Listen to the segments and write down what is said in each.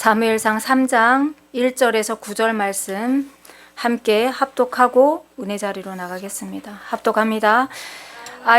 사무엘상 3장 1절에서 9절 말씀 함께 합독하고 은혜 자리로 나가겠습니다. 합독합니다.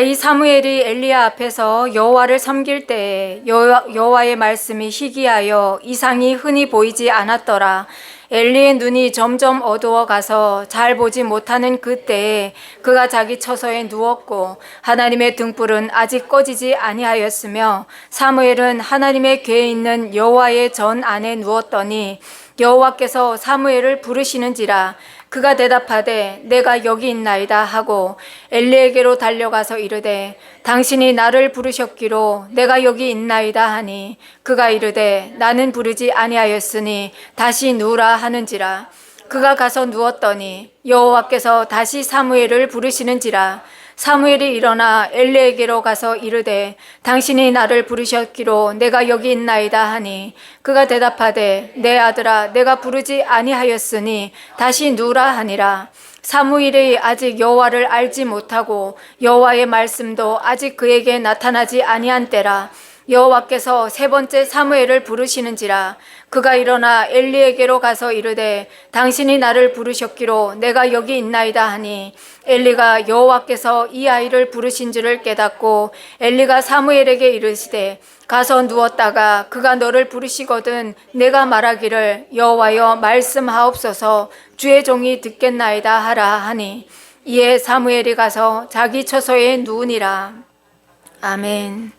이 사무엘이 엘리야 앞에서 여호와를 섬길 때에 여호와의 말씀이 희귀하여 이상이 흔히 보이지 않았더라. 엘리의 눈이 점점 어두워 가서 잘 보지 못하는 그때에 그가 자기 처소에 누웠고 하나님의 등불은 아직 꺼지지 아니하였으며 사무엘은 하나님의 궤에 있는 여호와의 전 안에 누웠더니 여호와께서 사무엘을 부르시는지라. 그가 대답하되 내가 여기 있나이다 하고 엘리에게로 달려가서 이르되 당신이 나를 부르셨기로 내가 여기 있나이다 하니 그가 이르되 나는 부르지 아니하였으니 다시 누우라 하는지라. 그가 가서 누웠더니 여호와께서 다시 사무엘을 부르시는지라. 사무엘이 일어나 엘리에게로 가서 이르되 당신이 나를 부르셨기로 내가 여기 있나이다 하니 그가 대답하되 내 아들아 내가 부르지 아니하였으니 다시 누우라 하니라. 사무엘이 아직 여호와를 알지 못하고 여호와의 말씀도 아직 그에게 나타나지 아니한 때라. 여호와께서 세 번째 사무엘을 부르시는지라. 그가 일어나 엘리에게로 가서 이르되 당신이 나를 부르셨기로 내가 여기 있나이다 하니 엘리가 여호와께서 이 아이를 부르신 줄을 깨닫고 엘리가 사무엘에게 이르시되 가서 누웠다가 그가 너를 부르시거든 내가 말하기를 여호와여 말씀하옵소서 주의 종이 듣겠나이다 하라 하니 이에 사무엘이 가서 자기 처소에 누우니라. 아멘.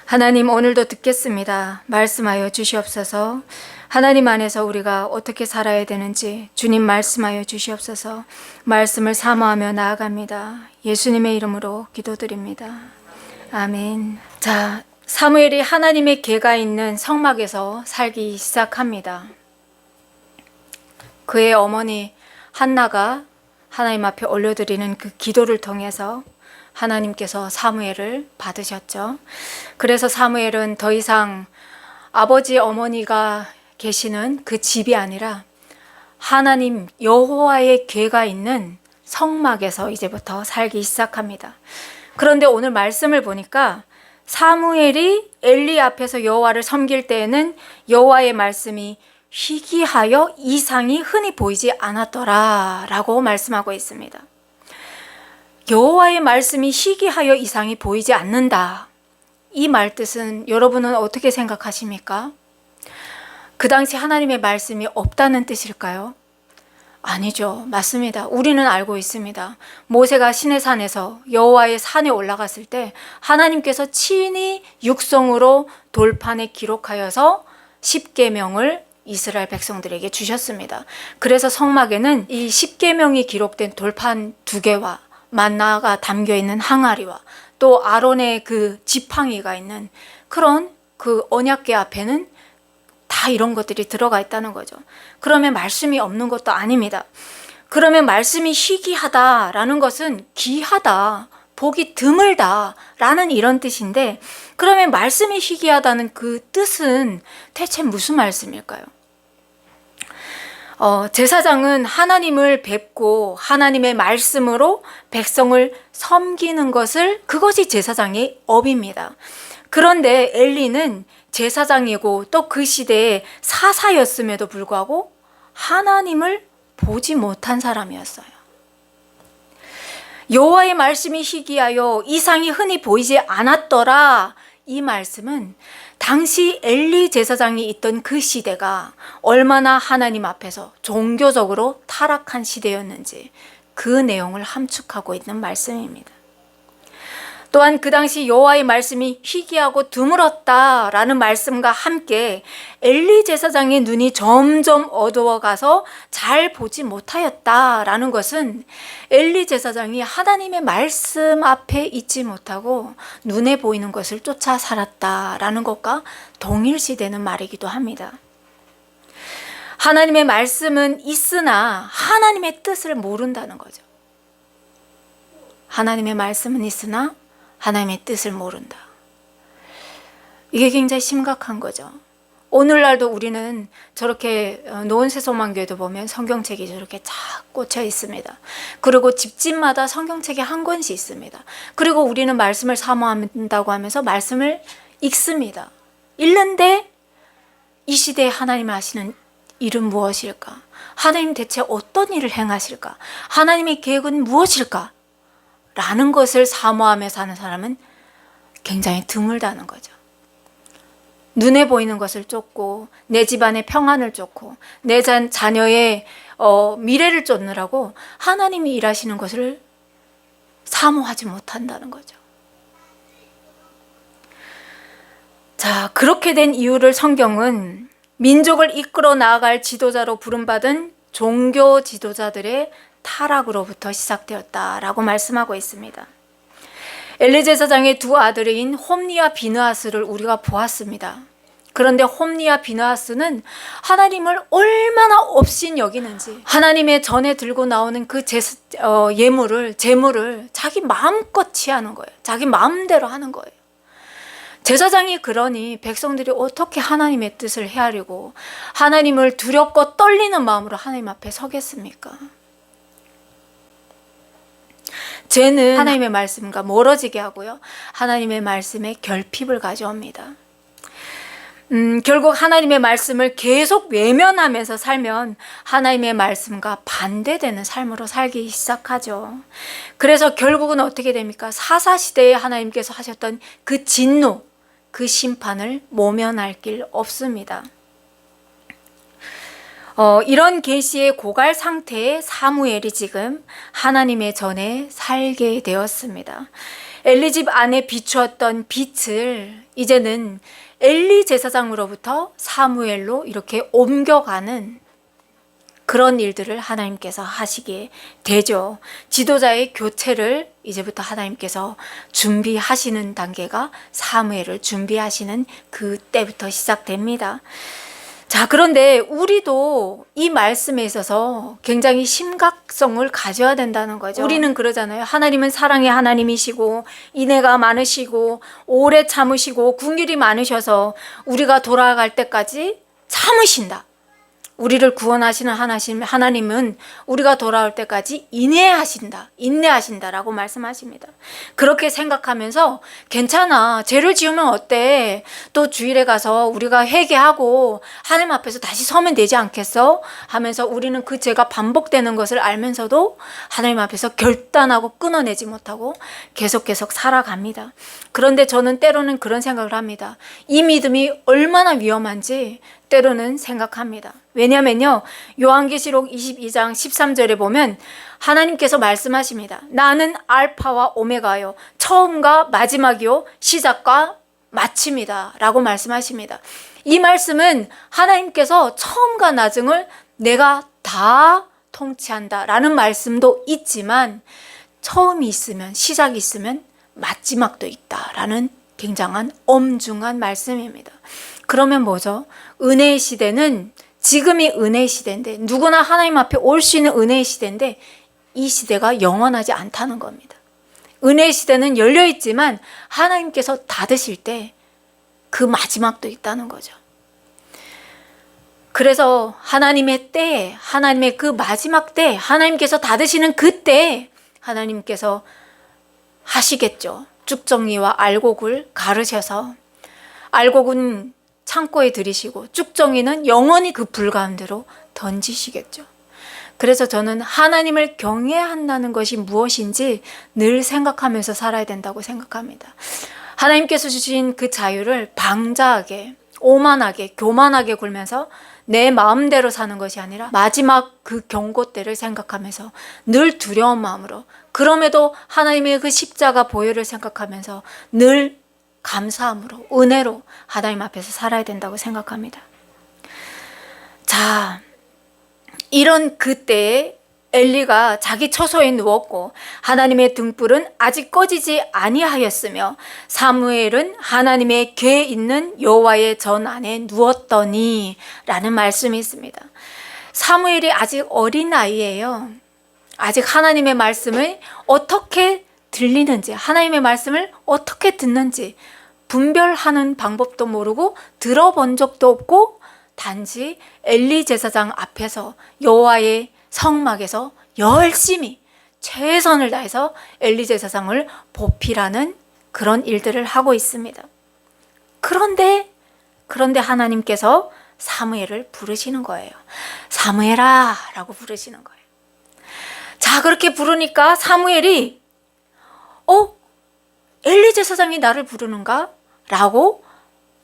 하나님, 오늘도 듣겠습니다. 말씀하여 주시옵소서. 하나님 안에서 우리가 어떻게 살아야 되는지 주님 말씀하여 주시옵소서. 말씀을 사모하며 나아갑니다. 예수님의 이름으로 기도드립니다. 아멘. 자, 사무엘이 하나님의 궤가 있는 성막에서 살기 시작합니다. 그의 어머니 한나가 하나님 앞에 올려드리는 그 기도를 통해서 하나님께서 사무엘을 받으셨죠. 그래서 사무엘은 더 이상 아버지 어머니가 계시는 그 집이 아니라 하나님 여호와의 궤가 있는 성막에서 이제부터 살기 시작합니다. 그런데 오늘 말씀을 보니까 사무엘이 엘리 앞에서 여호와를 섬길 때에는 여호와의 말씀이 희귀하여 이상이 흔히 보이지 않았더라 라고 말씀하고 있습니다. 여호와의 말씀이 희귀하여 이상이 보이지 않는다. 이 말뜻은 여러분은 어떻게 생각하십니까? 그 당시 하나님의 말씀이 없다는 뜻일까요? 아니죠. 맞습니다. 우리는 알고 있습니다. 모세가 시내산에서 여호와의 산에 올라갔을 때 하나님께서 친히 육성으로 돌판에 기록하여서 십계명을 이스라엘 백성들에게 주셨습니다. 그래서 성막에는 이 십계명이 기록된 돌판 2개와 만나가 담겨있는 항아리와 또 아론의 그 지팡이가 있는 그런 그 언약궤 앞에는 다 이런 것들이 들어가 있다는 거죠. 그러면 말씀이 없는 것도 아닙니다. 그러면 말씀이 희귀하다라는 것은 귀하다, 보기 드물다라는 이런 뜻인데, 그러면 말씀이 희귀하다는 그 뜻은 대체 무슨 말씀일까요? 제사장은 하나님을 뵙고 하나님의 말씀으로 백성을 섬기는 그것이 제사장의 업입니다. 그런데 엘리는 제사장이고 또 그 시대의 사사였음에도 불구하고 하나님을 보지 못한 사람이었어요. 여호와의 말씀이 희귀하여 이상이 흔히 보이지 않았더라. 이 말씀은 당시 엘리 제사장이 있던 그 시대가 얼마나 하나님 앞에서 종교적으로 타락한 시대였는지 그 내용을 함축하고 있는 말씀입니다. 또한 그 당시 여호와의 말씀이 희귀하고 드물었다라는 말씀과 함께 엘리 제사장의 눈이 점점 어두워가서 잘 보지 못하였다라는 것은 엘리 제사장이 하나님의 말씀 앞에 있지 못하고 눈에 보이는 것을 쫓아 살았다라는 것과 동일시되는 말이기도 합니다. 하나님의 말씀은 있으나 하나님의 뜻을 모른다는 거죠. 하나님의 말씀은 있으나 하나님의 뜻을 모른다. 이게 굉장히 심각한 거죠. 오늘날도 우리는 저렇게 노원세소만교회도 보면 성경책이 저렇게 쫙 꽂혀 있습니다. 그리고 집집마다 성경책이 한 권씩 있습니다. 그리고 우리는 말씀을 사모한다고 하면서 말씀을 읽습니다. 읽는데 이 시대에 하나님이 하시는 일은 무엇일까? 하나님 대체 어떤 일을 행하실까? 하나님의 계획은 무엇일까? 라는 것을 사모하며 사는 사람은 굉장히 드물다는 거죠. 눈에 보이는 것을 쫓고 내 집안의 평안을 쫓고 내 자녀의 미래를 쫓느라고 하나님이 일하시는 것을 사모하지 못한다는 거죠. 자, 그렇게 된 이유를 성경은 민족을 이끌어 나아갈 지도자로 부름받은 종교 지도자들의 타락으로부터 시작되었다라고 말씀하고 있습니다. 엘리 제사장의 두 아들인 홈니와 비느하스를 우리가 보았습니다. 그런데 홈니와 비느하스는 하나님을 얼마나 업신 여기는지, 하나님의 전에 들고 나오는 그 제물을 자기 마음껏 취하는 거예요. 자기 마음대로 하는 거예요. 제사장이 그러니 백성들이 어떻게 하나님의 뜻을 헤아리고 하나님을 두렵고 떨리는 마음으로 하나님 앞에 서겠습니까? 죄는 하나님의 말씀과 멀어지게 하고요, 하나님의 말씀에 결핍을 가져옵니다. 결국 하나님의 말씀을 계속 외면하면서 살면 하나님의 말씀과 반대되는 삶으로 살기 시작하죠. 그래서 결국은 어떻게 됩니까? 사사시대에 하나님께서 하셨던 그 진노, 그 심판을 모면할 길 없습니다. 이런 계시의 고갈 상태의 사무엘이 지금 하나님의 전에 살게 되었습니다. 엘리 집 안에 비추었던 빛을 이제는 엘리 제사장으로부터 사무엘로 이렇게 옮겨가는 그런 일들을 하나님께서 하시게 되죠. 지도자의 교체를 이제부터 하나님께서 준비하시는 단계가 사무엘을 준비하시는 그때부터 시작됩니다. 자, 그런데 우리도 이 말씀에 있어서 굉장히 심각성을 가져야 된다는 거죠. 우리는 그러잖아요. 하나님은 사랑의 하나님이시고 인애가 많으시고 오래 참으시고 긍휼이 많으셔서 우리가 돌아갈 때까지 참으신다. 우리를 구원하시는 하나님은 우리가 돌아올 때까지 인내하신다라고 말씀하십니다. 그렇게 생각하면서 괜찮아, 죄를 지으면 어때? 또 주일에 가서 우리가 회개하고 하나님 앞에서 다시 서면 되지 않겠어? 하면서 우리는 그 죄가 반복되는 것을 알면서도 하나님 앞에서 결단하고 끊어내지 못하고 계속 살아갑니다. 그런데 저는 때로는 그런 생각을 합니다. 이 믿음이 얼마나 위험한지 때로는 생각합니다. 왜냐면요, 요한계시록 22장 13절에 보면 하나님께서 말씀하십니다. 나는 알파와 오메가요, 처음과 마지막이요, 시작과 마침이다 라고 말씀하십니다. 이 말씀은 하나님께서 처음과 나중을 내가 다 통치한다 라는 말씀도 있지만, 처음이 있으면, 시작이 있으면 마지막도 있다 라는 굉장한 엄중한 말씀입니다. 그러면 뭐죠? 은혜의 시대는, 지금이 은혜의 시대인데, 누구나 하나님 앞에 올 수 있는 은혜의 시대인데 이 시대가 영원하지 않다는 겁니다. 은혜의 시대는 열려있지만 하나님께서 닫으실 때 그 마지막도 있다는 거죠. 그래서 하나님의 때에, 하나님의 그 마지막 때, 하나님께서 닫으시는 그때 하나님께서 하시겠죠. 쭉정이와 알곡을 가르셔서, 알곡은 창고에 들이시고 쭉정이는 영원히 그 불 가운데로 던지시겠죠. 그래서 저는 하나님을 경외한다는 것이 무엇인지 늘 생각하면서 살아야 된다고 생각합니다. 하나님께서 주신 그 자유를 방자하게, 오만하게, 교만하게 굴면서 내 마음대로 사는 것이 아니라 마지막 그 경고 때를 생각하면서 늘 두려운 마음으로, 그럼에도 하나님의 그 십자가 보혈을 생각하면서 늘 감사함으로, 은혜로 하나님 앞에서 살아야 된다고 생각합니다. 자, 이런 그때에 엘리가 자기 처소에 누웠고 하나님의 등불은 아직 꺼지지 아니하였으며 사무엘은 하나님의 궤 있는 여호와의 전 안에 누웠더니 라는 말씀이 있습니다. 사무엘이 아직 어린 나이예요. 아직 하나님의 말씀을 어떻게 들리는지, 하나님의 말씀을 어떻게 듣는지 분별하는 방법도 모르고 들어본 적도 없고, 단지 엘리 제사장 앞에서 여호와의 성막에서 열심히 최선을 다해서 엘리 제사장을 보필하는 그런 일들을 하고 있습니다. 그런데 하나님께서 사무엘을 부르시는 거예요. 사무엘아 라고 부르시는 거예요. 자, 그렇게 부르니까 사무엘이 엘리 제사장이 나를 부르는가? 라고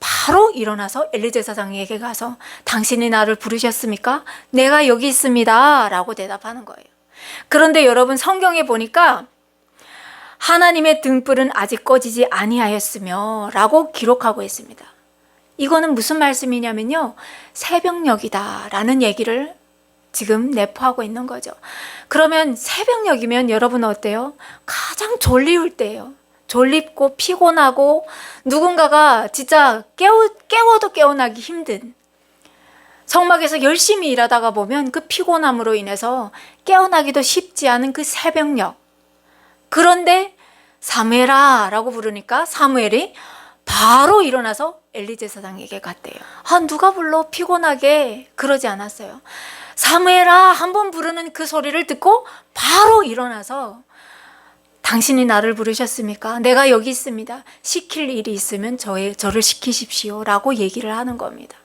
바로 일어나서 엘리 제사장에게 가서 당신이 나를 부르셨습니까? 내가 여기 있습니다 라고 대답하는 거예요. 그런데 여러분, 성경에 보니까 하나님의 등불은 아직 꺼지지 아니하였으며 라고 기록하고 있습니다. 이거는 무슨 말씀이냐면요, 새벽녘이다 라는 얘기를 지금 내포하고 있는 거죠. 그러면 새벽녘이면 여러분 어때요? 가장 졸리울 때예요. 졸립고 피곤하고 누군가가 진짜 깨워도 깨어나기 힘든, 성막에서 열심히 일하다가 보면 그 피곤함으로 인해서 깨어나기도 쉽지 않은 그 새벽녘. 그런데 사무엘아 라고 부르니까 사무엘이 바로 일어나서 엘리 제사장에게 갔대요. 누가 불러 피곤하게, 그러지 않았어요. 사무엘아 한번 부르는 그 소리를 듣고 바로 일어나서 당신이 나를 부르셨습니까? 내가 여기 있습니다. 시킬 일이 있으면 저를 시키십시오 라고 얘기를 하는 겁니다.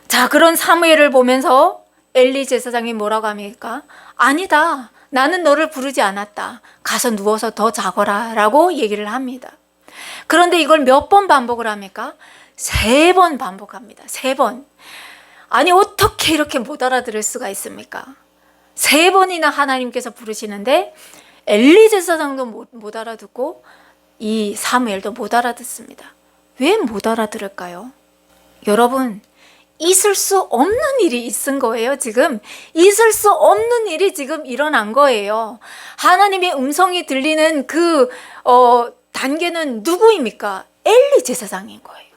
자, 그런 사무엘을 보면서 엘리 제사장이 뭐라고 합니까? 아니다, 나는 너를 부르지 않았다. 가서 누워서 더 자거라 라고 얘기를 합니다. 그런데 이걸 몇 번 반복을 합니까? 3번 반복합니다. 3번. 아니, 어떻게 이렇게 못 알아들을 수가 있습니까? 3번이나 하나님께서 부르시는데 엘리 제사장도 못 알아듣고 이 사무엘도 못 알아듣습니다. 왜 못 알아들을까요? 여러분, 있을 수 없는 일이 있은 거예요. 지금 있을 수 없는 일이 지금 일어난 거예요. 하나님의 음성이 들리는 그 단계는 누구입니까? 엘리 제사장인 거예요.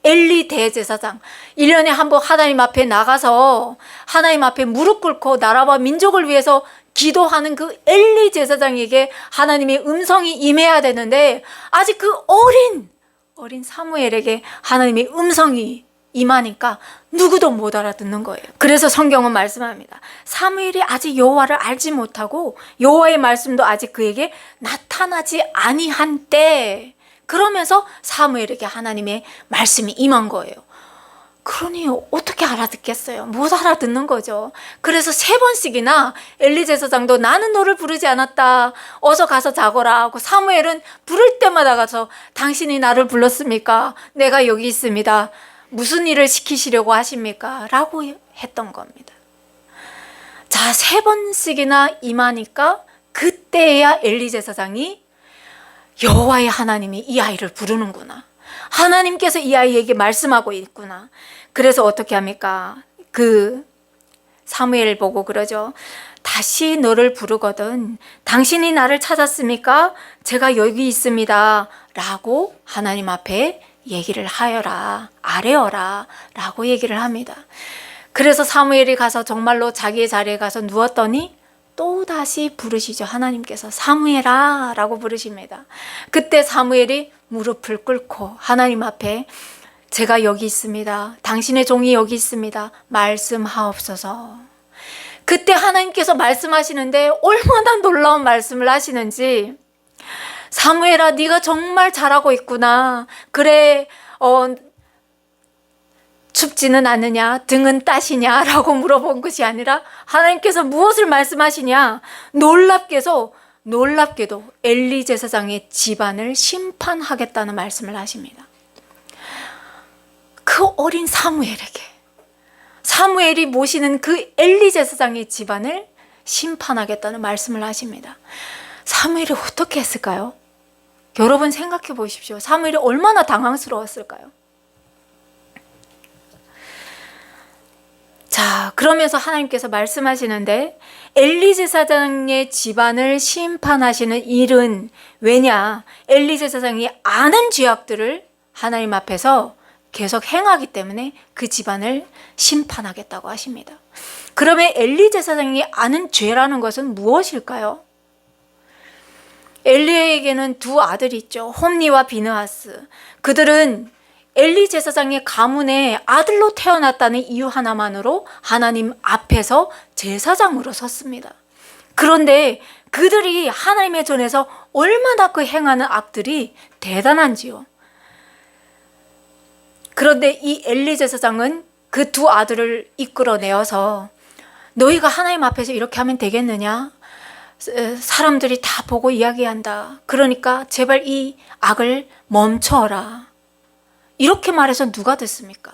엘리 대제사장. 1년에 한 번 하나님 앞에 나가서 하나님 앞에 무릎 꿇고 나라와 민족을 위해서 기도하는 그 엘리 제사장에게 하나님의 음성이 임해야 되는데 아직 그 어린 사무엘에게 하나님의 음성이 임하니까 누구도 못 알아듣는 거예요. 그래서 성경은 말씀합니다. 사무엘이 아직 여호와를 알지 못하고 여호와의 말씀도 아직 그에게 나타나지 아니한 때, 그러면서 사무엘에게 하나님의 말씀이 임한 거예요. 그러니 어떻게 알아듣겠어요? 못 알아듣는 거죠. 그래서 3번씩이나 엘리 제사장도 나는 너를 부르지 않았다, 어서 가서 자거라 하고, 사무엘은 부를 때마다 가서 당신이 나를 불렀습니까? 내가 여기 있습니다. 무슨 일을 시키시려고 하십니까? 라고 했던 겁니다. 자, 3번씩이나 임하니까 그때야 엘리 제사장이 여호와의 하나님이 이 아이를 부르는구나, 하나님께서 이 아이에게 말씀하고 있구나. 그래서 어떻게 합니까? 그 사무엘 보고 그러죠. 다시 너를 부르거든 당신이 나를 찾았습니까? 제가 여기 있습니다 라고 하나님 앞에 얘기를 하여라, 아뢰어라 라고 얘기를 합니다. 그래서 사무엘이 가서 정말로 자기의 자리에 가서 누웠더니 또다시 부르시죠. 하나님께서 사무엘아 라고 부르십니다. 그때 사무엘이 무릎을 꿇고 하나님 앞에 제가 여기 있습니다. 당신의 종이 여기 있습니다. 말씀하옵소서. 그때 하나님께서 말씀하시는데 얼마나 놀라운 말씀을 하시는지, 사무엘아 네가 정말 잘하고 있구나. 그래 춥지는 않느냐, 등은 따시냐 라고 물어본 것이 아니라 하나님께서 무엇을 말씀하시냐, 놀랍게도 엘리 제사장의 집안을 심판하겠다는 말씀을 하십니다. 그 어린 사무엘이 모시는 그 엘리 제사장의 집안을 심판하겠다는 말씀을 하십니다. 사무엘이 어떻게 했을까요? 여러분 생각해 보십시오. 사무엘이 얼마나 당황스러웠을까요? 자, 그러면서 하나님께서 말씀하시는데 엘리 제사장의 집안을 심판하시는 일은, 왜냐, 엘리 제사장이 아는 죄악들을 하나님 앞에서 계속 행하기 때문에 그 집안을 심판하겠다고 하십니다. 그러면 엘리 제사장이 아는 죄라는 것은 무엇일까요? 엘리에게는 2 아들이 있죠. 홈니와 비느하스. 그들은 엘리 제사장의 가문에 아들로 태어났다는 이유 하나만으로 하나님 앞에서 제사장으로 섰습니다. 그런데 그들이 하나님의 전에서 얼마나 그 행하는 악들이 대단한지요. 그런데 이 엘리 제사장은 그 두 아들을 이끌어내어서 너희가 하나님 앞에서 이렇게 하면 되겠느냐? 사람들이 다 보고 이야기한다. 그러니까 제발 이 악을 멈춰라. 이렇게 말해서 누가 듣습니까?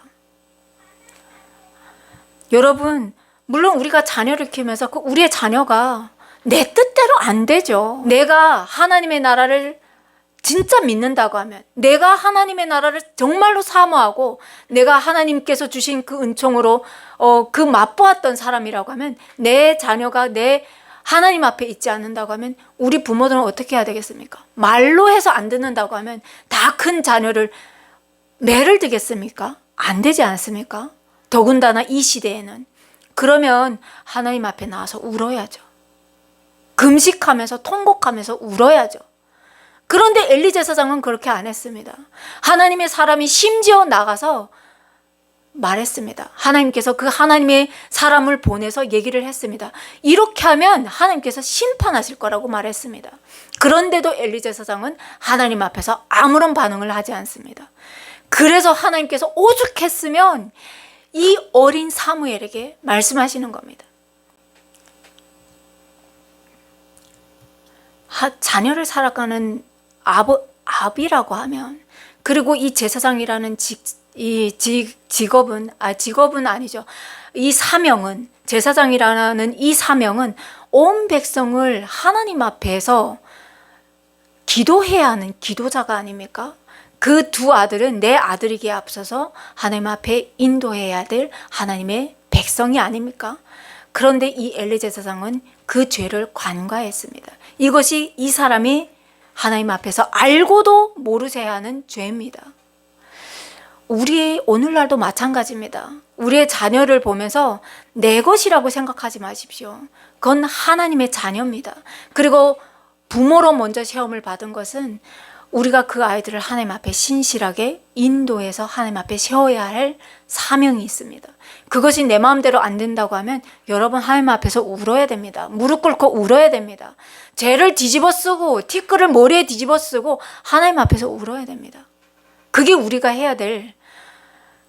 여러분, 물론 우리가 자녀를 키우면서 우리의 자녀가 내 뜻대로 안 되죠. 내가 하나님의 나라를 진짜 믿는다고 하면, 내가 하나님의 나라를 정말로 사모하고 내가 하나님께서 주신 그 은총으로 그 맛보았던 사람이라고 하면, 내 자녀가 내 하나님 앞에 있지 않는다고 하면 우리 부모들은 어떻게 해야 되겠습니까? 말로 해서 안 듣는다고 하면 다 큰 자녀를 매를 드겠습니까? 안 되지 않습니까? 더군다나 이 시대에는. 그러면 하나님 앞에 나와서 울어야죠. 금식하면서 통곡하면서 울어야죠. 그런데 엘리 제사장은 그렇게 안 했습니다. 하나님의 사람이 심지어 나가서 말했습니다. 하나님께서 그 하나님의 사람을 보내서 얘기를 했습니다. 이렇게 하면 하나님께서 심판하실 거라고 말했습니다. 그런데도 엘리 제사장은 하나님 앞에서 아무런 반응을 하지 않습니다. 그래서 하나님께서 오죽했으면 이 어린 사무엘에게 말씀하시는 겁니다. 자녀를 살아가는 아비라고 하면, 그리고 이 제사장이라는 직업은 아니죠. 이 사명은, 제사장이라는 이 사명은 온 백성을 하나님 앞에서 기도해야 하는 기도자가 아닙니까? 그 두 아들은 내 아들이기에 앞서서 하나님 앞에 인도해야 될 하나님의 백성이 아닙니까? 그런데 이 엘리 제사장은 그 죄를 관과했습니다. 이것이 이 사람이 하나님 앞에서 알고도 모르셔야 하는 죄입니다. 우리 오늘날도 마찬가지입니다. 우리의 자녀를 보면서 내 것이라고 생각하지 마십시오. 그건 하나님의 자녀입니다. 그리고 부모로 먼저 시험을 받은 것은 우리가 그 아이들을 하나님 앞에 신실하게 인도해서 하나님 앞에 세워야 할 사명이 있습니다. 그것이 내 마음대로 안 된다고 하면 여러분 하나님 앞에서 울어야 됩니다. 무릎 꿇고 울어야 됩니다. 죄를 뒤집어 쓰고 티끌을 머리에 뒤집어 쓰고 하나님 앞에서 울어야 됩니다. 그게 우리가 해야 될,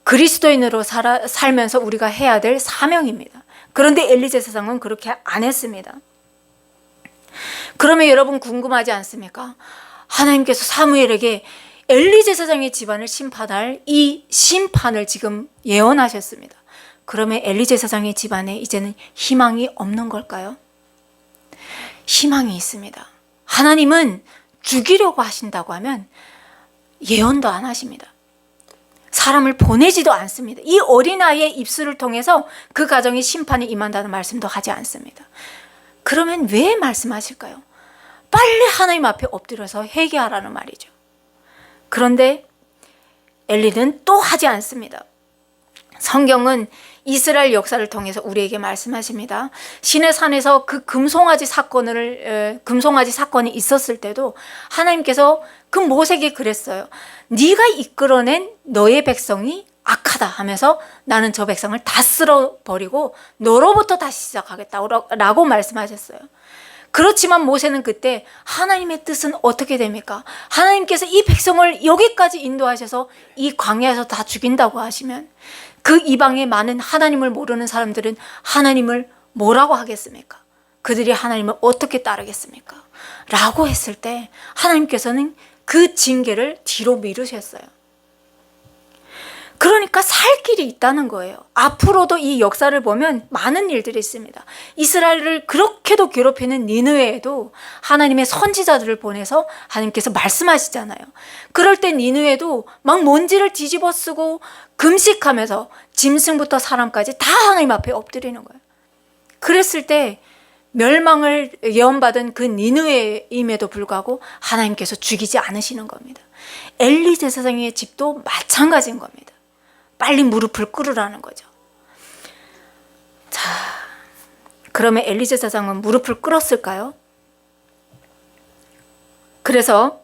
그리스도인으로 살면서 우리가 해야 될 사명입니다. 그런데 엘리 제사장은 그렇게 안 했습니다. 그러면 여러분 궁금하지 않습니까? 하나님께서 사무엘에게 엘리 제사장의 집안을 심판할 이 심판을 지금 예언하셨습니다. 그러면 엘리 제사장의 집안에 이제는 희망이 없는 걸까요? 희망이 있습니다. 하나님은 죽이려고 하신다고 하면 예언도 안 하십니다. 사람을 보내지도 않습니다. 이 어린아이의 입술을 통해서 그 가정의 심판이 임한다는 말씀도 하지 않습니다. 그러면 왜 말씀하실까요? 빨리 하나님 앞에 엎드려서 회개하라는 말이죠. 그런데 엘리는 또 하지 않습니다. 성경은 이스라엘 역사를 통해서 우리에게 말씀하십니다. 시내산에서 그 금송아지 사건이 있었을 때도 하나님께서 그 모세에게 그랬어요. 네가 이끌어낸 너의 백성이 악하다 하면서 나는 저 백성을 다 쓸어버리고 너로부터 다시 시작하겠다고 말씀하셨어요. 그렇지만 모세는 그때 하나님의 뜻은 어떻게 됩니까? 하나님께서 이 백성을 여기까지 인도하셔서 이 광야에서 다 죽인다고 하시면 그 이방의 많은 하나님을 모르는 사람들은 하나님을 뭐라고 하겠습니까? 그들이 하나님을 어떻게 따르겠습니까? 라고 했을 때 하나님께서는 그 징계를 뒤로 미루셨어요. 그러니까 살 길이 있다는 거예요. 앞으로도 이 역사를 보면 많은 일들이 있습니다. 이스라엘을 그렇게도 괴롭히는 니느웨에도 하나님의 선지자들을 보내서 하나님께서 말씀하시잖아요. 그럴 때 니느웨도 막 먼지를 뒤집어 쓰고 금식하면서 짐승부터 사람까지 다 하나님 앞에 엎드리는 거예요. 그랬을 때 멸망을 예언받은 그 니느웨임에도 불구하고 하나님께서 죽이지 않으시는 겁니다. 엘리 제사장의 집도 마찬가지인 겁니다. 빨리 무릎을 꿇으라는 거죠. 자, 그러면 엘리 제사장은 무릎을 꿇었을까요? 그래서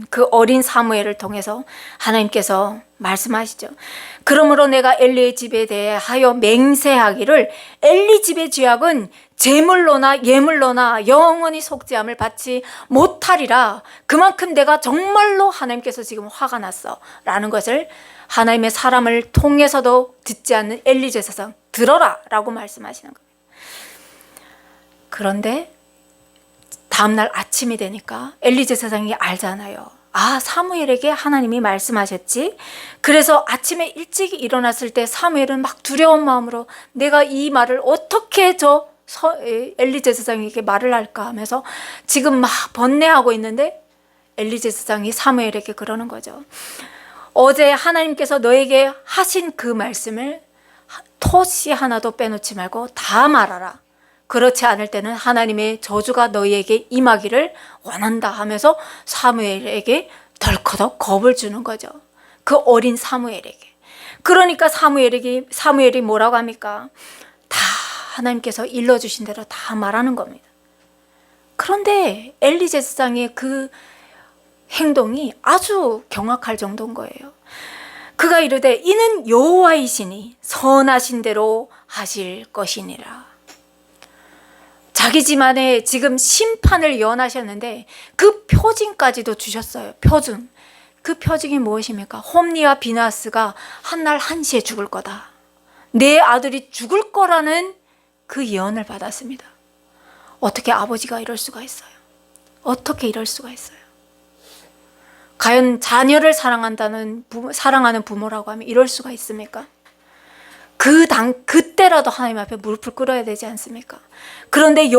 그 어린 사무엘을 통해서 하나님께서 말씀하시죠. 그러므로 내가 엘리의 집에 대하여 맹세하기를 엘리 집의 죄악은 제물로나 예물로나 영원히 속죄함을 받지 못하리라. 그만큼 내가 정말로 하나님께서 지금 화가 났어 라는 것을 하나님의 사람을 통해서도 듣지 않는 엘리 제사장, 들어라 라고 말씀하시는 거예요. 그런데 다음날 아침이 되니까 엘리 제사장이 알잖아요. 아, 사무엘에게 하나님이 말씀하셨지. 그래서 아침에 일찍 일어났을 때 사무엘은 막 두려운 마음으로 내가 이 말을 어떻게 엘리 제사장에게 말을 할까 하면서 지금 막 번뇌하고 있는데 엘리 제사장이 사무엘에게 그러는 거죠. 어제 하나님께서 너에게 하신 그 말씀을 토시 하나도 빼놓지 말고 다 말하라. 그렇지 않을 때는 하나님의 저주가 너희에게 임하기를 원한다 하면서 사무엘에게 덜커덕 겁을 주는 거죠. 그 어린 사무엘에게. 그러니까 사무엘이 뭐라고 합니까? 다 하나님께서 일러주신 대로 다 말하는 겁니다. 그런데 엘리 제사장의 그 행동이 아주 경악할 정도인 거예요. 그가 이르되 이는 여호와이시니 선하신 대로 하실 것이니라. 자기 집안에 지금 심판을 예언하셨는데 그 표징까지도 주셨어요. 표징. 그 표징이 무엇입니까? 홈리와 비나스가 한날 한시에 죽을 거다. 내 아들이 죽을 거라는 그 예언을 받았습니다. 어떻게 아버지가 이럴 수가 있어요? 어떻게 이럴 수가 있어요? 과연 자녀를 사랑하는 부모라고 하면 이럴 수가 있습니까? 그때라도 하나님 앞에 무릎을 꿇어야 되지 않습니까? 그런데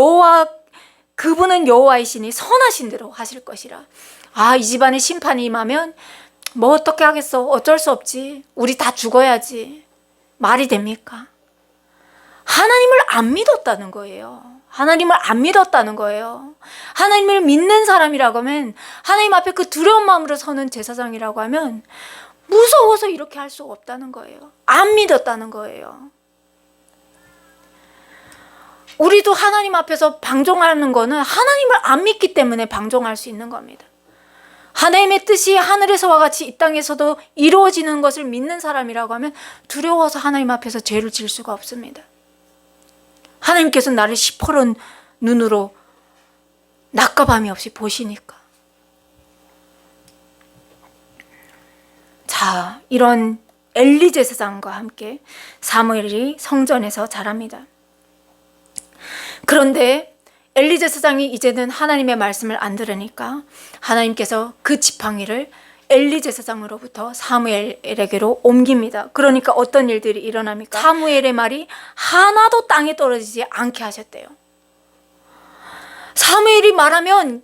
그분은 여호와이시니 선하신 대로 하실 것이라. 아, 이 집안에 심판이 임하면 뭐 어떻게 하겠어? 어쩔 수 없지. 우리 다 죽어야지. 말이 됩니까? 하나님을 안 믿었다는 거예요. 하나님을 안 믿었다는 거예요. 하나님을 믿는 사람이라고 하면, 하나님 앞에 그 두려운 마음으로 서는 제사장이라고 하면 무서워서 이렇게 할 수 없다는 거예요. 안 믿었다는 거예요. 우리도 하나님 앞에서 방종하는 거는 하나님을 안 믿기 때문에 방종할 수 있는 겁니다. 하나님의 뜻이 하늘에서와 같이 이 땅에서도 이루어지는 것을 믿는 사람이라고 하면 두려워서 하나님 앞에서 죄를 지을 수가 없습니다. 하나님께서 나를 시퍼런 눈으로 낮과 밤이 없이 보시니까. 자, 이런 엘리 제사장과 함께 사무엘이 성전에서 자랍니다. 그런데 엘리 제사장이 이제는 하나님의 말씀을 안 들으니까 하나님께서 그 지팡이를 엘리 제사장으로부터 사무엘에게로 옮깁니다. 그러니까 어떤 일들이 일어납니까? 사무엘의 말이 하나도 땅에 떨어지지 않게 하셨대요. 사무엘이 말하면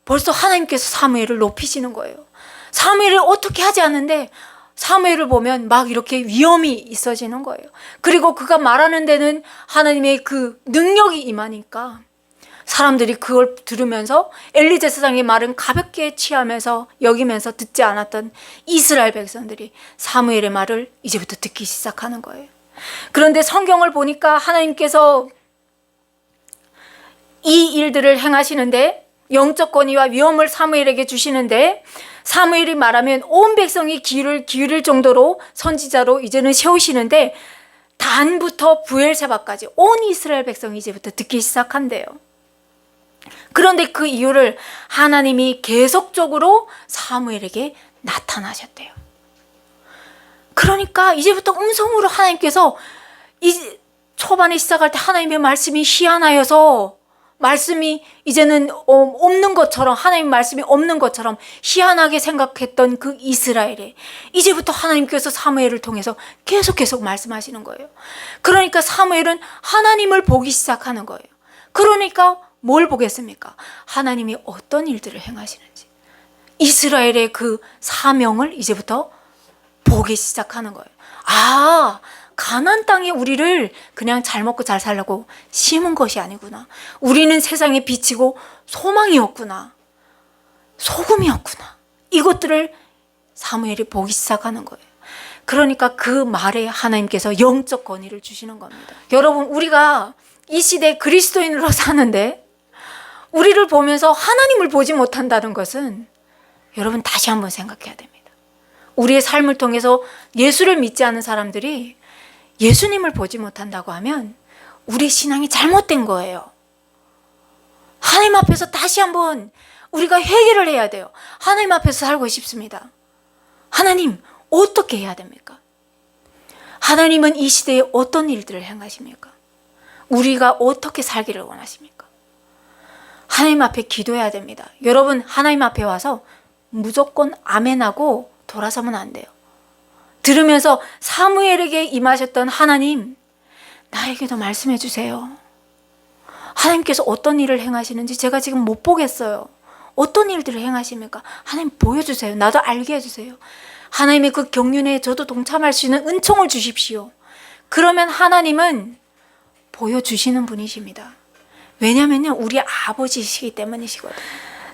벌써 하나님께서 사무엘을 높이시는 거예요. 사무엘을 어떻게 하지 않는데 사무엘을 보면 막 이렇게 위험이 있어지는 거예요. 그리고 그가 말하는 데는 하나님의 그 능력이 임하니까 사람들이 그걸 들으면서 엘리 제사장의 말은 가볍게 취하면서 여기면서 듣지 않았던 이스라엘 백성들이 사무엘의 말을 이제부터 듣기 시작하는 거예요. 그런데 성경을 보니까 하나님께서 이 일들을 행하시는데 영적 권위와 위엄을 사무엘에게 주시는데 사무엘이 말하면 온 백성이 귀를 기울일 정도로 선지자로 이제는 세우시는데 단부터 부엘세바까지 온 이스라엘 백성이 이제부터 듣기 시작한대요. 그런데 그 이유를 하나님이 계속적으로 사무엘에게 나타나셨대요. 그러니까 이제부터 음성으로 하나님께서 초반에 시작할 때 하나님의 말씀이 희한하여서 말씀이 이제는 없는 것처럼, 하나님 말씀이 없는 것처럼 희한하게 생각했던 그 이스라엘에 이제부터 하나님께서 사무엘을 통해서 계속 말씀하시는 거예요. 그러니까 사무엘은 하나님을 보기 시작하는 거예요. 그러니까 뭘 보겠습니까? 하나님이 어떤 일들을 행하시는지, 이스라엘의 그 사명을 이제부터 보기 시작하는 거예요. 아, 가나안 땅에 우리를 그냥 잘 먹고 잘 살려고 심은 것이 아니구나. 우리는 세상에 빛이고 소망이었구나. 소금이었구나. 이것들을 사무엘이 보기 시작하는 거예요. 그러니까 그 말에 하나님께서 영적 권위를 주시는 겁니다. 여러분, 우리가 이 시대에 그리스도인으로 사는데 우리를 보면서 하나님을 보지 못한다는 것은 여러분 다시 한번 생각해야 됩니다. 우리의 삶을 통해서 예수를 믿지 않은 사람들이 예수님을 보지 못한다고 하면 우리 신앙이 잘못된 거예요. 하나님 앞에서 다시 한번 우리가 회개를 해야 돼요. 하나님 앞에서 살고 싶습니다. 하나님, 어떻게 해야 됩니까? 하나님은 이 시대에 어떤 일들을 행하십니까? 우리가 어떻게 살기를 원하십니까? 하나님 앞에 기도해야 됩니다. 여러분, 하나님 앞에 와서 무조건 아멘하고 돌아서면 안 돼요. 들으면서 사무엘에게 임하셨던 하나님, 나에게도 말씀해 주세요. 하나님께서 어떤 일을 행하시는지 제가 지금 못 보겠어요. 어떤 일들을 행하십니까? 하나님 보여주세요. 나도 알게 해주세요. 하나님의 그 경륜에 저도 동참할 수 있는 은총을 주십시오. 그러면 하나님은 보여주시는 분이십니다. 왜냐면요, 우리 아버지시기 때문이시거든요.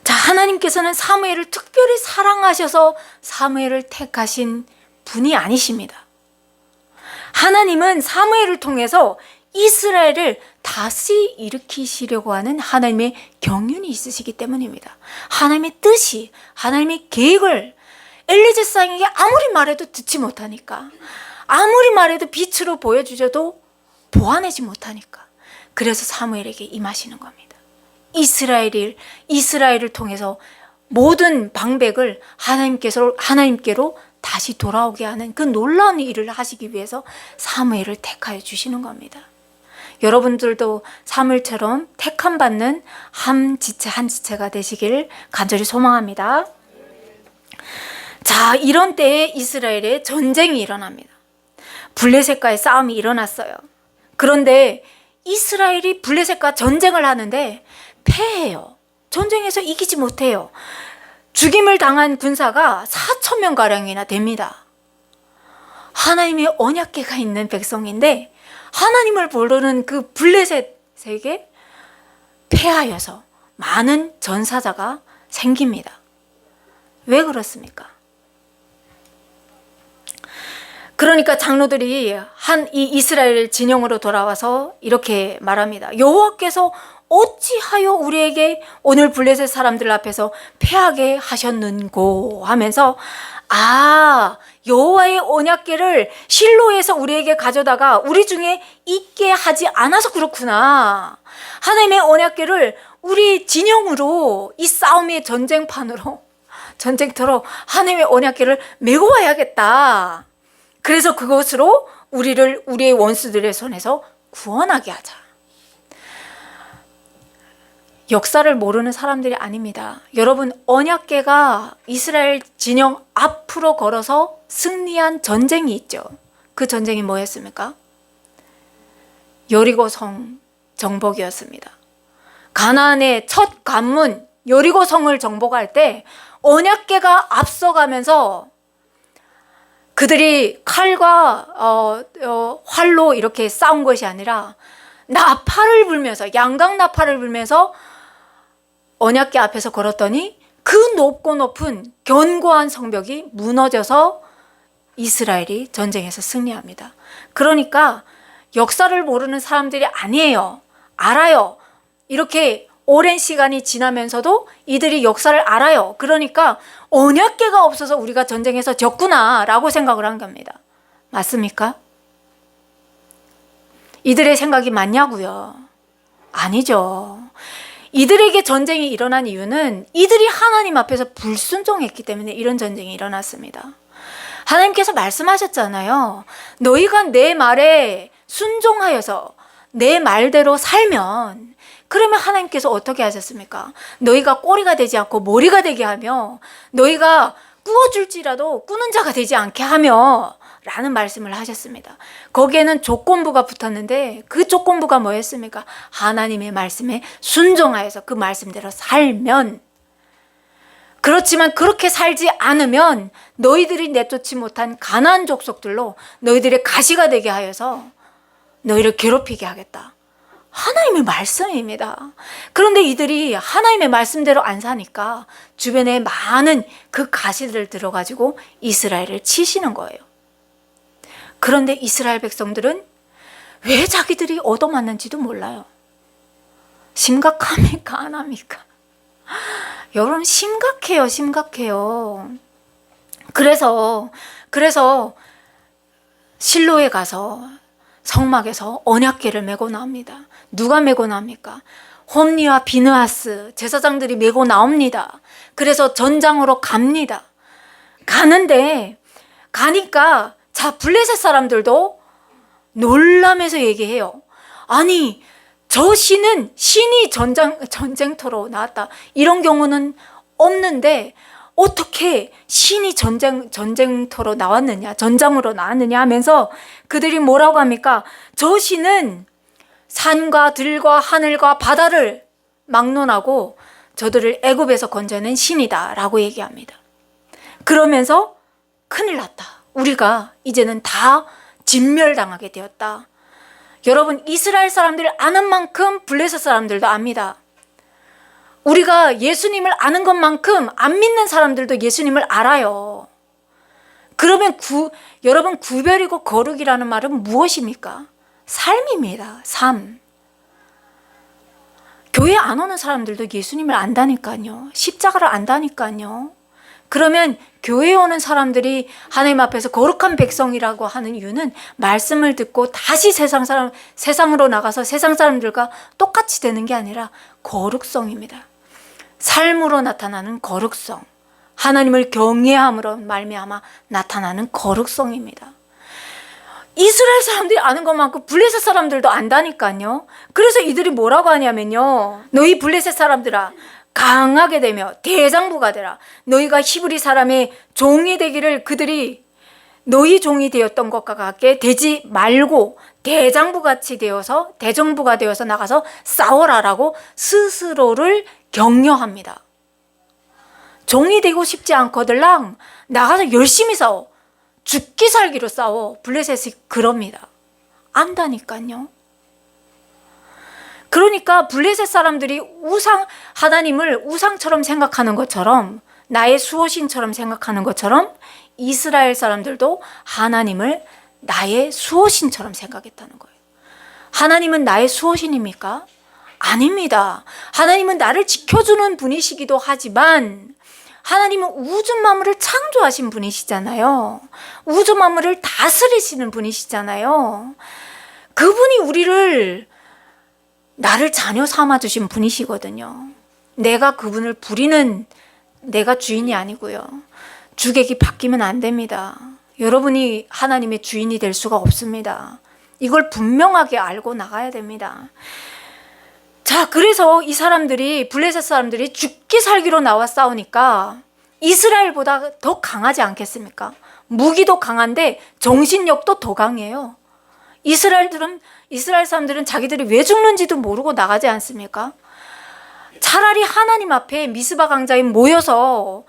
자, 하나님께서는 사무엘을 특별히 사랑하셔서 사무엘을 택하신 분이 아니십니다. 하나님은 사무엘을 통해서 이스라엘을 다시 일으키시려고 하는 하나님의 경륜이 있으시기 때문입니다. 하나님의 뜻이, 하나님의 계획을 엘리 제사장에게 아무리 말해도 듣지 못하니까, 아무리 말해도 빛으로 보여주셔도 보아내지 못하니까, 그래서 사무엘에게 임하시는 겁니다. 이스라엘을 통해서 모든 방백을 하나님께로 다시 돌아오게 하는 그 놀라운 일을 하시기 위해서 사무엘을 택하여 주시는 겁니다. 여러분들도 사무엘처럼 택함 받는 한 지체가 되시길 간절히 소망합니다. 자, 이런 때에 이스라엘에 전쟁이 일어납니다. 블레셋과의 싸움이 일어났어요. 그런데 이스라엘이 블레셋과 전쟁을 하는데 패해요. 전쟁에서 이기지 못해요. 죽임을 당한 군사가 4,000명가량이나 됩니다. 하나님의 언약궤가 있는 백성인데 하나님을 모르는 그 블레셋에게 패하여서 많은 전사자가 생깁니다. 왜 그렇습니까? 그러니까 장로들이 이 이스라엘 진영으로 돌아와서 이렇게 말합니다. 여호와께서 어찌하여 우리에게 오늘 블레셋 사람들 앞에서 패하게 하셨는고 하면서, 여호와의 언약궤를 실로에서 우리에게 가져다가 우리 중에 있게 하지 않아서 그렇구나. 하나님의 언약궤를 우리 진영으로, 이 싸움의 전쟁터로 하나님의 언약궤를 메고 와야겠다. 그래서 그것으로 우리의 원수들의 손에서 구원하게 하자. 역사를 모르는 사람들이 아닙니다. 여러분, 언약궤가 이스라엘 진영 앞으로 걸어서 승리한 전쟁이 있죠. 그 전쟁이 뭐였습니까? 여리고성 정복이었습니다. 가나안의 첫 관문 여리고성을 정복할 때 언약궤가 앞서가면서 그들이 칼과 활로 이렇게 싸운 것이 아니라 나팔을 불면서, 양각 나팔을 불면서 언약궤 앞에서 걸었더니 그 높고 높은 견고한 성벽이 무너져서 이스라엘이 전쟁에서 승리합니다. 그러니까 역사를 모르는 사람들이 아니에요. 알아요. 이렇게 오랜 시간이 지나면서도 이들이 역사를 알아요. 그러니까 언약궤가 없어서 우리가 전쟁에서 졌구나 라고 생각을 한 겁니다. 맞습니까? 이들의 생각이 맞냐고요? 아니죠. 이들에게 전쟁이 일어난 이유는 이들이 하나님 앞에서 불순종했기 때문에 이런 전쟁이 일어났습니다. 하나님께서 말씀하셨잖아요. 너희가 내 말에 순종하여서 내 말대로 살면, 그러면 하나님께서 어떻게 하셨습니까? 너희가 꼬리가 되지 않고 머리가 되게 하며, 너희가 꾸어줄지라도 꾸는 자가 되지 않게 하며 라는 말씀을 하셨습니다. 거기에는 조건부가 붙었는데 그 조건부가 뭐였습니까? 하나님의 말씀에 순종하여서 그 말씀대로 살면. 그렇지만 그렇게 살지 않으면 너희들이 내쫓지 못한 가나안 족속들로 너희들의 가시가 되게 하여서 너희를 괴롭히게 하겠다. 하나님의 말씀입니다. 그런데 이들이 하나님의 말씀대로 안 사니까 주변에 많은 그 가시들을 들어가지고 이스라엘을 치시는 거예요. 그런데 이스라엘 백성들은 왜 자기들이 얻어맞는지도 몰라요. 심각합니까? 안 합니까? 여러분, 심각해요. 그래서 실로에 가서 성막에서 언약궤를 메고 나옵니다. 누가 메고 나옵니까? 홈리와 비느하스 제사장들이 메고 나옵니다. 그래서 전장으로 갑니다. 가는데 가니까 자, 블레셋 사람들도 놀라면서 얘기해요. 아니, 저 신이 전쟁터로 나왔다. 이런 경우는 없는데 어떻게 신이 전쟁터로 나왔느냐, 전장으로 나왔느냐 하면서 그들이 뭐라고 합니까? 저 신은 산과 들과 하늘과 바다를 막론하고 저들을 애굽에서 건져낸 신이다 라고 얘기합니다. 그러면서 큰일 났다. 우리가 이제는 다 진멸당하게 되었다. 여러분, 이스라엘 사람들이 아는 만큼 블레셋 사람들도 압니다. 우리가 예수님을 아는 것만큼 안 믿는 사람들도 예수님을 알아요. 그러면 여러분, 구별이고 거룩이라는 말은 무엇입니까? 삶입니다. 삶. 교회 안 오는 사람들도 예수님을 안다니까요. 십자가를 안다니까요. 그러면 교회에 오는 사람들이 하나님 앞에서 거룩한 백성이라고 하는 이유는 말씀을 듣고 다시 세상으로 나가서 세상 사람들과 똑같이 되는 게 아니라 거룩성입니다. 삶으로 나타나는 거룩성, 하나님을 경외함으로 말미암아 나타나는 거룩성입니다. 이스라엘 사람들이 아는 것만큼 블레셋 사람들도 안다니까요. 그래서 이들이 뭐라고 하냐면요, 너희 블레셋 사람들아, 강하게 되며 대장부가 되라. 너희가 히브리 사람의 종이 되기를 그들이 너희 종이 되었던 것과 같게 되지 말고 대장부같이 되어서, 대정부가 되어서 나가서 싸워라라고 스스로를 격려합니다. 종이 되고 싶지 않거들랑 나가서 열심히 싸워. 죽기 살기로 싸워. 블레셋이 그럽니다. 안다니까요. 그러니까 블레셋 사람들이 하나님을 우상처럼 생각하는 것처럼, 나의 수호신처럼 생각하는 것처럼 이스라엘 사람들도 하나님을 나의 수호신처럼 생각했다는 거예요. 하나님은 나의 수호신입니까? 아닙니다. 하나님은 나를 지켜주는 분이시기도 하지만 하나님은 우주 만물을 창조하신 분이시잖아요. 우주 만물을 다스리시는 분이시잖아요. 그분이 나를 자녀 삼아주신 분이시거든요. 내가 그분을 부리는 내가 주인이 아니고요. 주객이 바뀌면 안 됩니다. 여러분이 하나님의 주인이 될 수가 없습니다. 이걸 분명하게 알고 나가야 됩니다. 자, 그래서 이 사람들이, 블레셋 사람들이 죽기 살기로 나와 싸우니까 이스라엘보다 더 강하지 않겠습니까? 무기도 강한데 정신력도 더 강해요. 이스라엘 사람들은 자기들이 왜 죽는지도 모르고 나가지 않습니까? 차라리 하나님 앞에 미스바 강자에 모여서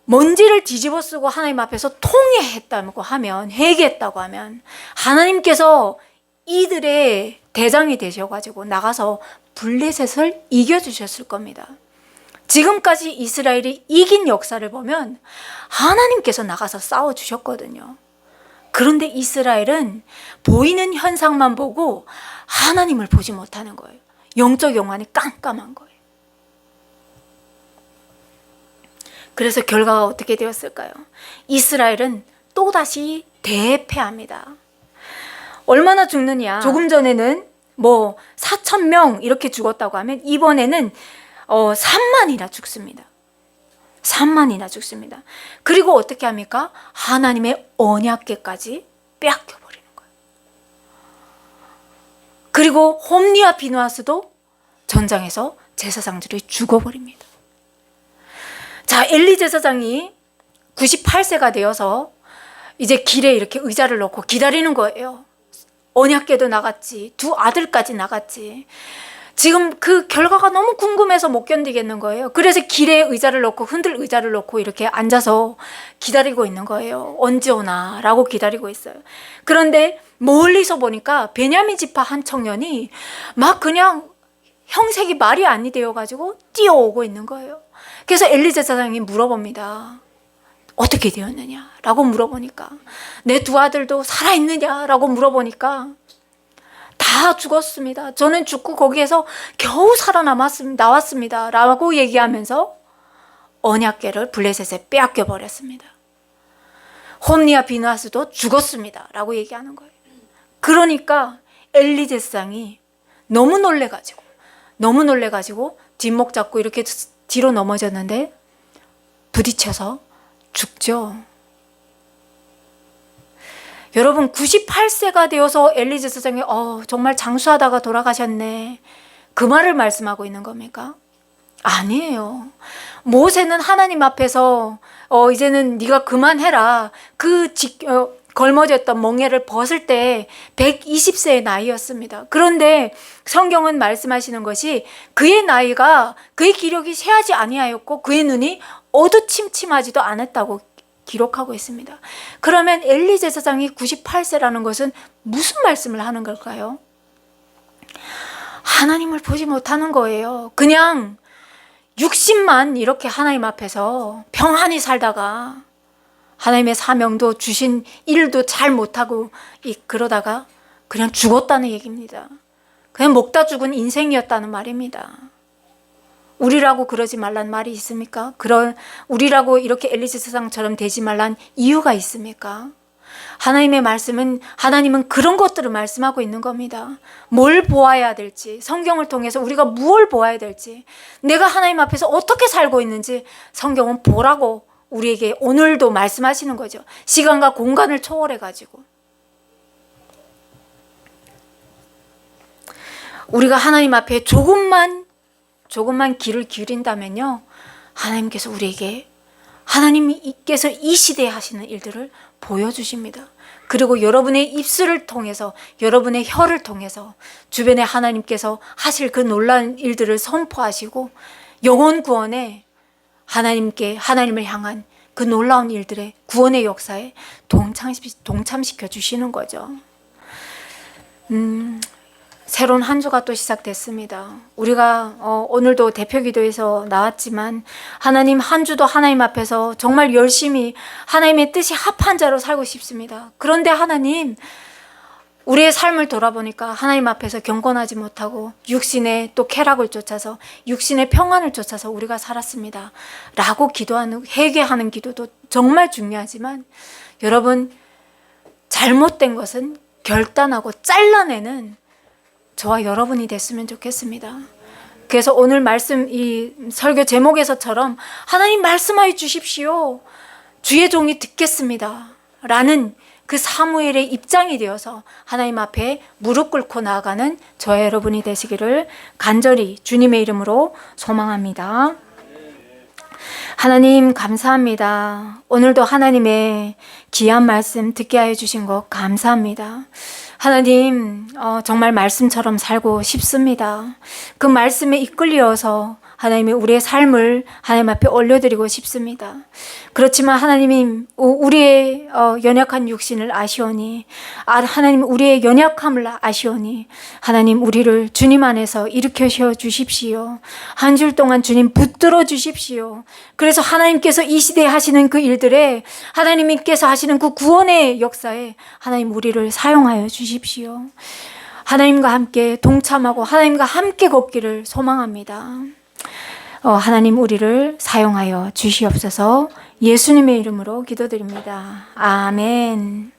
먼지를 뒤집어 쓰고 하나님 앞에서 통회했다고 하면, 회개했다고 하면 하나님께서 이들의 대장이 되셔가지고 나가서 블레셋을 이겨주셨을 겁니다. 지금까지 이스라엘이 이긴 역사를 보면 하나님께서 나가서 싸워주셨거든요. 그런데 이스라엘은 보이는 현상만 보고 하나님을 보지 못하는 거예요. 영적 영안이 깜깜한 거예요. 그래서 결과가 어떻게 되었을까요? 이스라엘은 또다시 대패합니다. 얼마나 죽느냐? 조금 전에는 4,000명 이렇게 죽었다고 하면 이번에는 3만이나 죽습니다. 3만이나 죽습니다. 그리고 어떻게 합니까? 하나님의 언약궤까지 빼앗겨버리는 거예요. 그리고 홈리와 비누아스도 전장에서 제사장들이 죽어버립니다. 자, 엘리 제사장이 98세가 되어서 이제 길에 이렇게 의자를 놓고 기다리는 거예요. 언약궤도 나갔지, 두 아들까지 나갔지. 지금 그 결과가 너무 궁금해서 못 견디겠는 거예요. 그래서 길에 의자를 놓고, 흔들 의자를 놓고 이렇게 앉아서 기다리고 있는 거예요. 언제 오나 라고 기다리고 있어요. 그런데 멀리서 보니까 베냐민 지파 한 청년이 막 그냥 형색이 말이 아니 되어가지고 뛰어오고 있는 거예요. 그래서 엘리 제사장이 물어봅니다. 어떻게 되었느냐 라고 물어보니까, 내 두 아들도 살아있느냐 라고 물어보니까 다 죽었습니다. 저는 죽고 거기에서 겨우 나왔습니다 라고 얘기하면서 언약궤를 블레셋에 빼앗겨 버렸습니다. 홈리와 비누아스도 죽었습니다 라고 얘기하는 거예요. 그러니까 엘리 제사장이 너무 놀래가지고 뒷목 잡고 이렇게 뒤로 넘어졌는데 부딪혀서 죽죠. 여러분 98세가 되어서 엘리 제사장이 정말 장수하다가 돌아가셨네, 그 말을 말씀하고 있는 겁니까? 아니에요. 모세는 하나님 앞에서 이제는 네가 그만해라, 걸머졌던 멍에를 벗을 때 120세의 나이였습니다. 그런데 성경은 말씀하시는 것이 그의 나이가, 그의 기력이 쇠하지 아니하였고 그의 눈이 어두침침하지도 않았다고 기록하고 있습니다. 그러면 엘리 제사장이 98세라는 것은 무슨 말씀을 하는 걸까요? 하나님을 보지 못하는 거예요. 그냥 육신만 이렇게 하나님 앞에서 평안히 살다가 하나님의 사명도 주신 일도 잘 못하고 그러다가 그냥 죽었다는 얘기입니다. 그냥 먹다 죽은 인생이었다는 말입니다. 우리라고 그러지 말란 말이 있습니까? 우리라고 이렇게 엘리 제사장처럼 되지 말란 이유가 있습니까? 하나님의 말씀은, 하나님은 그런 것들을 말씀하고 있는 겁니다. 뭘 보아야 될지, 성경을 통해서 우리가 무엇을 보아야 될지, 내가 하나님 앞에서 어떻게 살고 있는지 성경은 보라고 우리에게 오늘도 말씀하시는 거죠. 시간과 공간을 초월해 가지고. 우리가 하나님 앞에 조금만 귀를 기울인다면요, 하나님께서 하나님께서 이 시대에 하시는 일들을 보여주십니다. 그리고 여러분의 입술을 통해서, 여러분의 혀를 통해서 주변에 하나님께서 하실 그 놀라운 일들을 선포하시고 영혼 구원에 하나님을 향한 그 놀라운 일들의 구원의 역사에 동참시켜 주시는 거죠. 새로운 한 주가 또 시작됐습니다. 우리가 오늘도 대표기도에서 나왔지만 하나님, 한 주도 하나님 앞에서 정말 열심히 하나님의 뜻이 합한 자로 살고 싶습니다. 그런데 하나님, 우리의 삶을 돌아보니까 하나님 앞에서 경건하지 못하고 육신의 또 쾌락을 쫓아서, 육신의 평안을 쫓아서 우리가 살았습니다 라고 기도하는, 회개하는 기도도 정말 중요하지만, 여러분, 잘못된 것은 결단하고 잘라내는 저와 여러분이 됐으면 좋겠습니다. 그래서 오늘 말씀, 이 설교 제목에서처럼 하나님 말씀하여 주십시오, 주의 종이 듣겠습니다 라는 그 사무엘의 입장이 되어서 하나님 앞에 무릎 꿇고 나아가는 저와 여러분이 되시기를 간절히 주님의 이름으로 소망합니다. 하나님 감사합니다. 오늘도 하나님의 귀한 말씀 듣게 하여 주신 것 감사합니다. 하나님, 정말 말씀처럼 살고 싶습니다. 그 말씀에 이끌려서 하나님이 우리의 삶을 하나님 앞에 올려드리고 싶습니다. 그렇지만 하나님이 우리의 연약한 육신을 아시오니, 하나님 우리의 연약함을 아시오니, 하나님 우리를 주님 안에서 일으켜 세워 주십시오. 한 줄 동안 주님 붙들어 주십시오. 그래서 하나님께서 이 시대에 하시는 그 일들에, 하나님께서 하시는 그 구원의 역사에 하나님 우리를 사용하여 주십시오. 하나님과 함께 동참하고 하나님과 함께 걷기를 소망합니다. 하나님 우리를 사용하여 주시옵소서. 예수님의 이름으로 기도드립니다. 아멘.